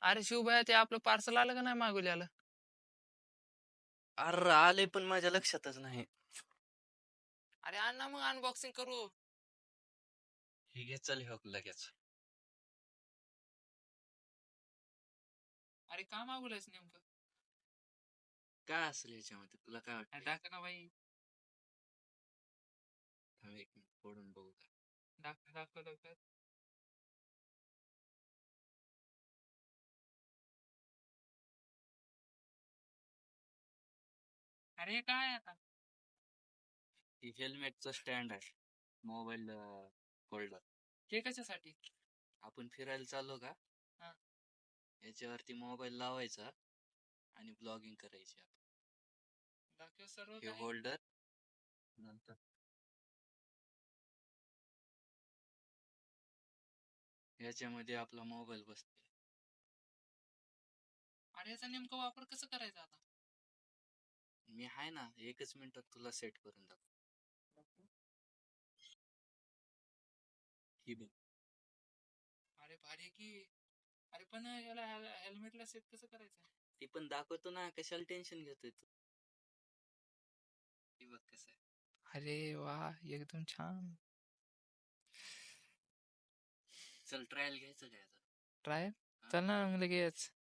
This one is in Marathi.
अरे शिवभया ते आपलं पार्सल आलं का नाही मागवल्याला? अरे आले पण माझ्या लक्षातच नाही. अरे आण ना मग अनबॉक्सिंग करू. हे घे चल हो लगेच. अरे का मागवलंयस नेमकं? काय असेल याच्यामध्ये तुला काय अरे वाटतं? टाका ना भाई. थांब एक मिनिट फोडून बघू का. दाखव लवकर. अरे हे काय आता? ही हेल्मेटचं स्टँड आहे. Mobile holder. हे कशासाठी? आपण फिरायला चाललो का? हा. याच्यावरती मोबाईल लावायचा आणि ब्लॉगिंग करायची आपण. दाखव सर्व हे काही. होल्डर नंतर याच्यामध्ये आपला मोबाईल बसतो. अरे याचा नेमका वापर कसा करायचा आता? मी आहे ना, एकच मिनिटात तुला सेट करून दाखव. ही बघ. अरे भारी आहे की. अरे पण याला हेल्मेटला सेट कसं करायचं? ती पण दाखवतो ना, कशाला टेन्शन घेतोय तू. ही बघ कसं आहे. अरे वा, एकदम छान. चल ट्रायल घ्यायचं का याचा? ट्राय हा? चल ना मग लगेच.